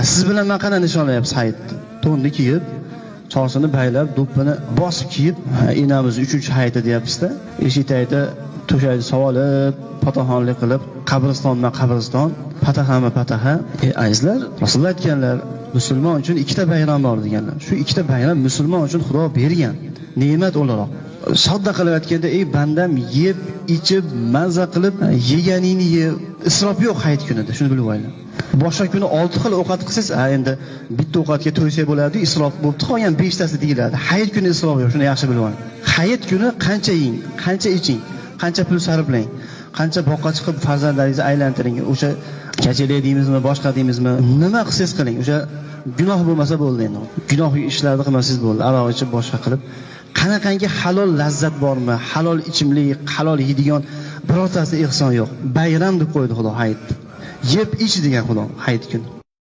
Siz bilan men qana nishonlayapsiz hayitni? To'nni kiyib, chosini baylab, do'ppini bosib kiyib, enamiz 3-hayiti deyapsiz-da. Eshik tagida to'shakni savolib, pataxonlik qilib, qabriston, pataha. Azizlar, Rasululloh aytganlar, musulmon uchun ikkita bayram bor deganlar. Shu ikkita bayram musulmon uchun Xudo bergan ne'mat o'laroq. Sodda qilib aytganda, bandam yeb, ichib, mazza qilib, yeganingni ye, isrof yo'q hayit kunida, shuni bilib olaylar. Boshqa kuni 6 xil ovqat qilsangiz, endi bitta ovqatga to'ysa bo'ladi, isrof bo'libdi, qolgan 5 tasi deyiladi. Hayit kuni isrof yo'q, shuni yaxshi bilib oling. Hayit kuni qancha yeng, qancha iching, qancha pul sarflang, qancha boqqa chiqib farzandlaringizni aylantiring, o'sha kachele deymizmi, boshqa deymizmi, nima qilsangiz qiling, o'sha gunoh bo'lmasa bo'ldi endi. Gunoh ishlarni qilmasangiz bo'ldi, aroq ichib boshqa qilib. Qanaqangi halol lazzat bormi, halol ichimlik, halol yeydigan birortasi ehson yo'q. Bayram deb qo'ydi Xudo hayitni. Yeb ich degan Xudo hayit kuni.